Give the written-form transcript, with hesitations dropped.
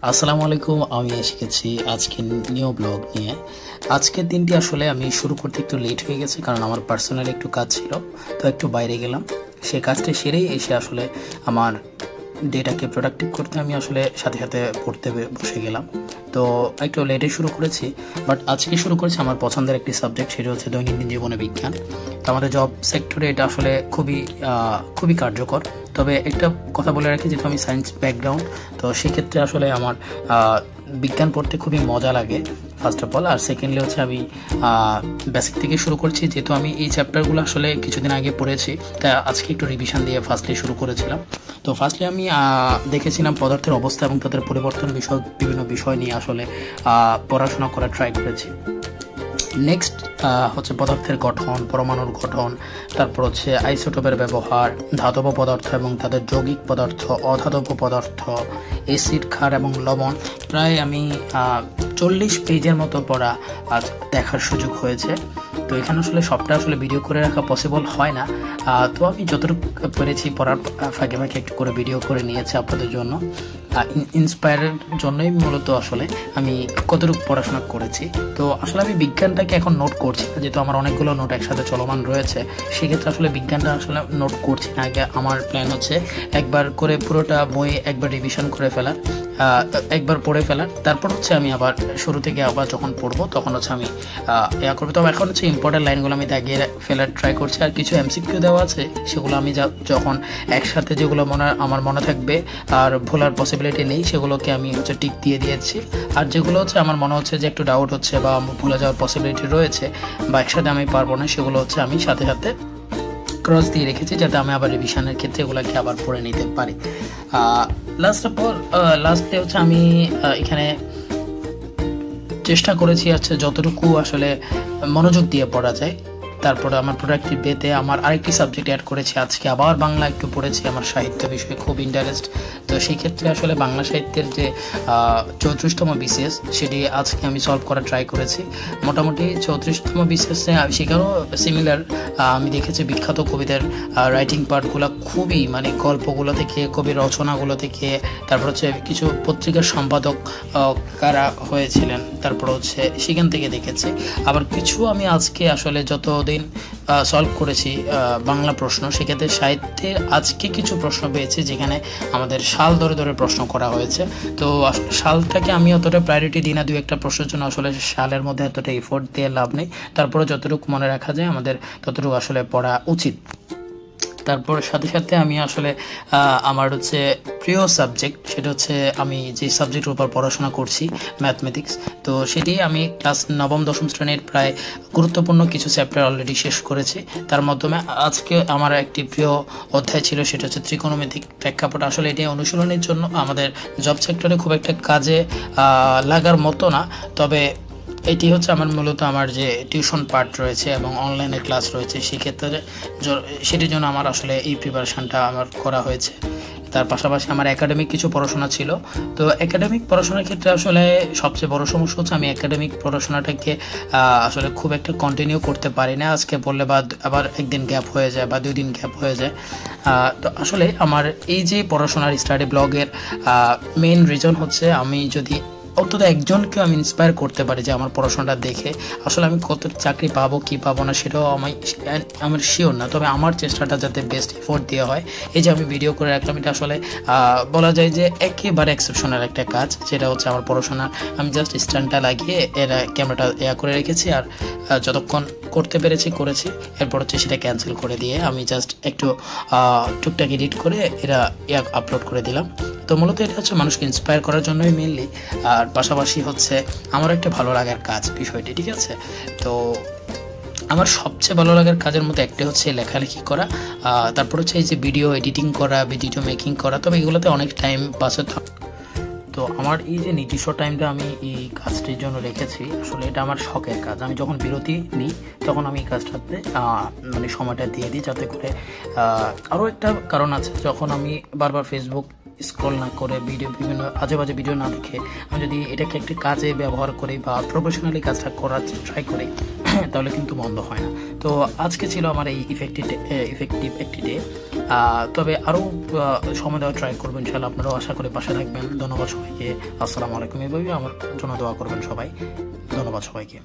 আসসালামু আলাইকুম। আমি এসে গেছি আজকে নিউ ব্লগ নিয়ে। আজকের দিনটি আসলে আমি শুরু করতে একটু লেট হয়ে গেছে, কারণ আমার পার্সোনালি একটু কাজ ছিল, তো একটু বাইরে গেলাম। সেই কাজটা সেরেই এসে আসলে আমার ডেটাকে প্রোডাক্টিভ করতে আমি আসলে সাথে সাথে পড়তে বসে গেলাম। তো একটু লেটে শুরু করেছি, বাট আজকে শুরু করেছি আমার পছন্দের একটি সাবজেক্ট, সেটা হচ্ছে দৈনন্দিন জীবনে বিজ্ঞান। তো আমাদের জব সেক্টরে এটা আসলে খুবই কার্যকর। তবে একটা কথা বলে রাখি, যেহেতু আমি সায়েন্স ব্যাকগ্রাউন্ড, তো সেক্ষেত্রে আসলে আমার বিজ্ঞান পড়তে খুবই মজা লাগে ফার্স্ট অফ অল। আর সেকেন্ডলি হচ্ছে আমি বেসিক থেকে শুরু করছি, যেহেতু আমি এই চ্যাপ্টারগুলো আসলে কিছুদিন আগে পড়েছি, তাই আজকে একটু রিভিশন দিয়ে ফার্স্টলি শুরু করেছিলাম। তো ফার্স্টলি আমি দেখেছিলাম পদার্থের অবস্থা এবং তাদের পরিবর্তন বিষয়ক বিভিন্ন বিষয় নিয়ে আসলে পড়াশোনা করা ট্রাই করেছি। নেক্সট হচ্ছে পদার্থের গঠন, পরমাণুর গঠন, তারপর হচ্ছে আইসোটোপের ব্যবহার, ধাতব পদার্থ এবং তাদের যৌগিক পদার্থ, অধাতব পদার্থ, অ্যাসিড, ক্ষার এবং লবণ। প্রায় আমি 40 পেজের মতো পড়া আজ দেখার সুযোগ হয়েছে। তো এখানে আসলে সবটা আসলে ভিডিও করে রাখা পসিবল হয় না, তো আমি যতটুকু পেরেছি পড়ার ফাঁকে ফাঁকে একটু করে ভিডিও করে নিয়েছি আপনাদের জন্য। ইন্সপায়ারের জন্যই মূলত আসলে আমি কতটুকু পড়াশোনা করেছি। তো আসলে আমি বিজ্ঞানটাকে এখন নোট করছি না, যেহেতু আমার অনেকগুলো নোট একসাথে চলমান রয়েছে, সেক্ষেত্রে আসলে বিজ্ঞানটা আসলে নোট করছি না। আগে আমার প্ল্যান হচ্ছে একবার করে পুরোটা বই একবার রিভিশন করে ফেলার, একবার পড়ে ফেলার, তারপর হচ্ছে আমি আবার শুরু থেকে আবার যখন পড়বো তখন হচ্ছে আমি করবো। তবে এখন হচ্ছে ইম্পর্টেন্ট লাইনগুলো আমি দাগিয়ে ফেলার ট্রাই করছি। আর কিছু এমসিকিউ দেওয়া আছে, সেগুলো আমি যখন একসাথে যেগুলো আমার মনে থাকবে আর ভোলার পসিবিলিটি নেই, সেগুলোকে আমি হচ্ছে টিক দিয়ে দিয়েছি। আর যেগুলো হচ্ছে আমার মনে হচ্ছে যে একটু ডাউট হচ্ছে বা ভুলে যাওয়ার পসিবিলিটি রয়েছে বা একসাথে আমি পারবো না, সেগুলো হচ্ছে আমি সাথে সাথে ক্রস দিয়ে রেখেছি, যাতে আমি আবার রিভিশনের ক্ষেত্রে এগুলোকে আবার পড়ে নিতে পারি। লাস্টে হচ্ছে আমি এখানে চেষ্টা করেছি যতটুকু আসলে মনোযোগ দিয়ে পড়া যায়। তারপরে আমার প্রোডাক্টিভ বেতে আমার আরেকটি সাবজেক্ট অ্যাড করেছি আজকে, আবার বাংলা একটু পড়েছি। আমার সাহিত্য বিষয়ে খুব ইন্টারেস্ট, তো সেই ক্ষেত্রে আসলে বাংলা সাহিত্যের যে 34তম বিসিএস, সেটি আজকে আমি সলভ করার ট্রাই করেছি। মোটামুটি 34তম বিসিএসে সেখানেও সিমিলার আমি দেখেছি বিখ্যাত কবিদের রাইটিং পার্টগুলো খুবই, মানে গল্পগুলো থেকে, কবির রচনাগুলো থেকে, তারপর হচ্ছে কিছু পত্রিকার সম্পাদক কারা হয়েছিলেন, তারপর হচ্ছে সেখান থেকে দেখেছি। আবার কিছু আমি আজকে আসলে যতদিন সলভ করেছি বাংলা প্রশ্ন, সেক্ষেত্রে সাহিত্যের আজকে কিছু প্রশ্ন পেয়েছি যেখানে আমাদের সাল ধরে ধরে প্রশ্ন করা হয়েছে। তো সালটাকে আমি অতটা প্রায়োরিটি দিই না, দু একটা প্রশ্নের জন্য আসলে সালের মধ্যে এতটা এফোর্ট দিয়ে লাভ নেই। তারপরে যতটুকু মনে রাখা যায় আমাদের ততটুকু আসলে পড়া উচিত। তারপর সাথে সাথে আমি আসলে আমার হচ্ছে প্রিয় সাবজেক্ট, সেটা হচ্ছে আমি যে সাবজেক্টের উপর পড়াশোনা করছি, ম্যাথমেটিক্স। তো সেটি আমি ক্লাস 9ম-10ম শ্রেণীর প্রায় গুরুত্বপূর্ণ কিছু চ্যাপ্টার অলরেডি শেষ করেছি। তার মাধ্যমে আজকে আমার একটি প্রিয় অধ্যায় ছিল, সেটা হচ্ছে ত্রিকোণমিতিক প্রেক্ষাপট। আসলে এটি অনুশীলনের জন্য আমাদের জব সেক্টরে খুব একটা কাজে লাগার মতো না, তবে এটি হচ্ছে আমার মূলত আমার যে টিউশন পার্ট রয়েছে এবং অনলাইনে ক্লাস রয়েছে, সেক্ষেত্রে সেটির জন্য আমার আসলে এই প্রিপারেশানটা আমার করা হয়েছে। তার পাশাপাশি আমার একাডেমিক কিছু পড়াশোনা ছিল। তো একাডেমিক পড়াশোনার ক্ষেত্রে আসলে সবচেয়ে বড় সমস্যা হচ্ছে আমি একাডেমিক পড়াশোনাটাকে আসলে খুব একটা কন্টিনিউ করতে পারি না। আজকে পড়লে বা আবার একদিন গ্যাপ হয়ে যায় বা 2 দিন গ্যাপ হয়ে যায়। তো আসলে আমার এই যে পড়াশোনার স্টাডি ব্লগের মেইন রিজন হচ্ছে আমি যদি অন্তত একজনকে আমি ইন্সপায়ার করতে পারি যে আমার পড়াশোনাটা দেখে আসলে আমি কত চাকরি পাবো কি পাবো না সেটাও আমার শিওর না, তবে আমার চেষ্টাটা যাতে বেস্ট এফোর্ট দেওয়া হয়। এই যে আমি ভিডিও করে রাখলাম, এটা আসলে বলা যায় যে একেবারে এক্সেপশনাল একটা কাজ, যেটা হচ্ছে আমার পড়াশোনা। আমি জাস্ট স্ট্যান্ডটা লাগিয়ে ক্যামেরাটা করে রেখেছি, আর যতক্ষণ করতে পেরেছি করেছি। এরপর হচ্ছে সেটা ক্যান্সেল করে দিয়ে আমি জাস্ট একটু টুকটাক এডিট করে আপলোড করে দিলাম। তো মূলত এটা হচ্ছে মানুষকে ইন্সপায়ার করার জন্যই মেনলি, আর পাশাপাশি হচ্ছে আমার একটা ভালো লাগার কাজ বিষয়টি, ঠিক আছে। তো আমার সবচেয়ে ভালো লাগার কাজের মধ্যে একটা হচ্ছে লেখালেখি করা, তারপর হচ্ছে এই যে ভিডিও এডিটিং করা, ভিডিও মেকিং করা। তবে এগুলোতে অনেক টাইম পাসে থাকে। তো আমার এই যে নিজস্ব টাইমটা আমি এই কাজটির জন্য রেখেছি, আসলে এটা আমার শখের কাজ। আমি যখন বিরতি নিই তখন আমি এই কাজটাতে মানে সময়টা দিয়ে দিই, যাতে করে আরও একটা কারণ আছে, যখন আমি বারবার ফেসবুক স্ক্রল না করে বিভিন্ন আজে বাজে ভিডিও না দেখে আমি যদি এটাকে একটি কাজে ব্যবহার করি বা প্রফেশনালি কাজটা করার ট্রাই করি, তাহলে কিন্তু বন্ধ হয় না। তো আজকে ছিল আমার এই ইফেক্টিভ একটি ডে। তবে আরও সময় দেওয়ার ট্রাই করবেন ইনশাআল্লাহ। আপনারাও আশা করে পাশে থাকবেন। ধন্যবাদ সবাইকে। আসসালামু আলাইকুম। এভাবেই আমার জন্য দোয়া করবেন সবাই। ধন্যবাদ সবাইকে।